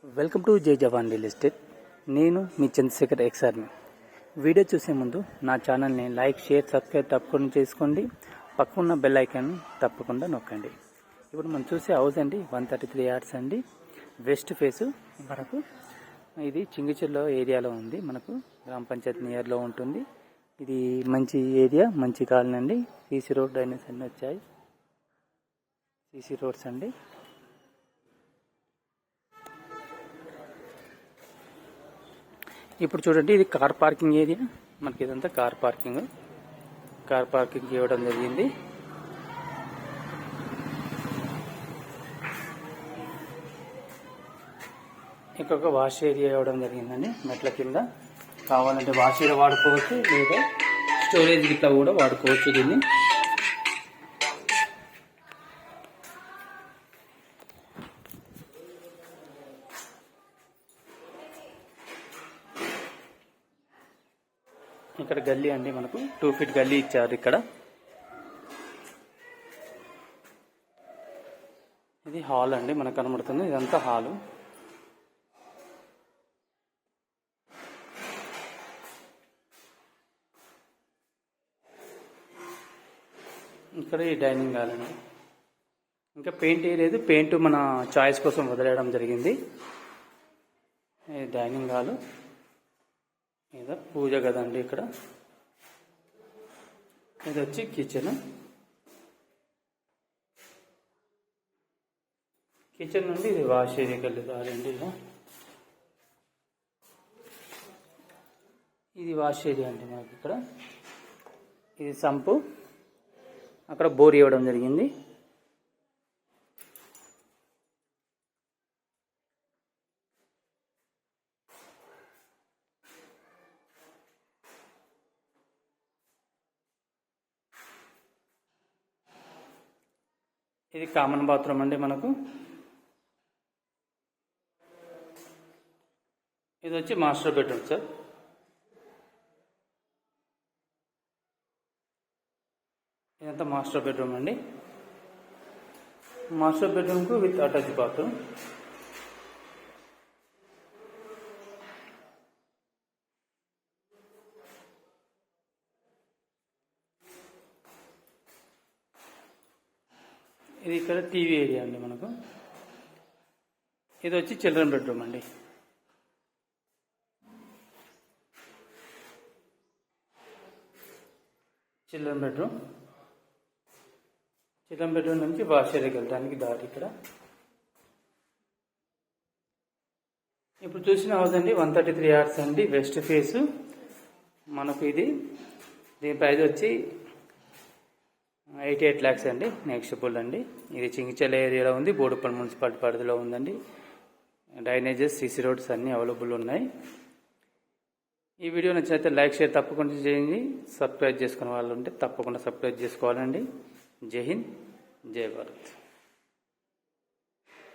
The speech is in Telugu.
వెల్కమ్ టు జై జవాన్ రియల్ ఎస్టేట్. నేను మీ చంద్రశేఖర్ ఎక్స్ఆర్ని. వీడియో చూసే ముందు నా ఛానల్ని లైక్, షేర్, సబ్స్క్రైబ్ తప్పకుండా చేసుకోండి. పక్కన బెల్ ఐకాన్ తప్పకుండా నొక్కండి. ఇప్పుడు మనం చూసే హౌస్ అండి 133 యార్డ్స్ అండి. వెస్ట్ ఫేసు మనకు ఇది చింగిచెర్ల ఏరియాలో ఉంది. మనకు గ్రామ పంచాయతీ నియర్లో ఉంటుంది. ఇది మంచి ఏరియా, మంచి కాలనీ అండి. సీసీ రోడ్ డ్రైనేజ్ అన్నీ వచ్చాయి. సీసీ రోడ్స్ అండి. ఇప్పుడు చూడండి, ఇది కార్ పార్కింగ్ ఏరియా. మనకి ఇదంతా కార్ పార్కింగ్ ఇవ్వడం జరిగింది. ఇంకొక వాష్ ఏరియా ఇవ్వడం జరిగిందండి. మెట్ల కింద కావాలంటే వాష్ ఏరియా వాడుకోవచ్చు, లేదా స్టోరేజ్ గిట్లా కూడా వాడుకోవచ్చు దీన్ని. ఇక్కడ గల్లీ అండి, మనకు 2 ఫీట్ గల్లీ ఇచ్చారు. ఇక్కడ ఇది హాల్ అండి, మనకు కనబడుతుంది. ఇదంతా హాలు. ఇక్కడ ఈ డైనింగ్ హాల్ అండి. ఇంకా పెయింట్ వేయలేదు, పెయింట్ మన చాయిస్ కోసం వదిలేయడం జరిగింది. ఇది డైనింగ్ హాలు. ఇది పూజ గది అండి. ఇక్కడ ఇది వచ్చి కిచెన్. కిచెన్ నుండి ఇది వాష్ ఏరియాకి వెళ్ళిదారండి. ఇది వాష్ ఏరియా అండి మనకి. ఇక్కడ ఇది సంపు, అక్కడ బోర్ ఇవ్వడం జరిగింది. ఇది కామన్ బాత్రూమ్ అండి మనకు. ఇది వచ్చి మాస్టర్ బెడ్రూమ్ సార్. ఇదంతా మాస్టర్ బెడ్రూమ్ అండి. మాస్టర్ బెడ్రూమ్కు విత్ అటాచ్ బాత్రూమ్. ఇది ఇక్కడ టీవీ ఏరియా అండి మనకు. ఇది వచ్చి చిల్డ్రన్ బెడ్రూమ్ అండి. చిల్డ్రన్ బెడ్రూమ్ నుంచి వాష్ ఏరియాకి వెళ్ళడానికి దారి ఇక్కడ. ఇప్పుడు చూసిన హౌస్ అండి 133 యార్డ్స్ అండి, వెస్ట్ ఫేసు మనకు. దీని ప్రైస్ వచ్చి 88 lakhs అండి, నెక్స్టబుల్ అండి. ఇది చింగిచెర్ల ఏరియాలో ఉంది, బోడుపల్లి మున్సిపాలిటీ పరిధిలో ఉందండి. డ్రైనేజెస్, సీసీ రోడ్స్ అన్నీ అవైలబుల్ ఉన్నాయి. ఈ వీడియో నచ్చినైతే లైక్, షేర్ తప్పకుండా చేయండి. సబ్స్క్రైబ్ చేసుకునే వాళ్ళు ఉంటే తప్పకుండా సబ్స్క్రైబ్ చేసుకోవాలండి. జై హింద్, జై భారత్.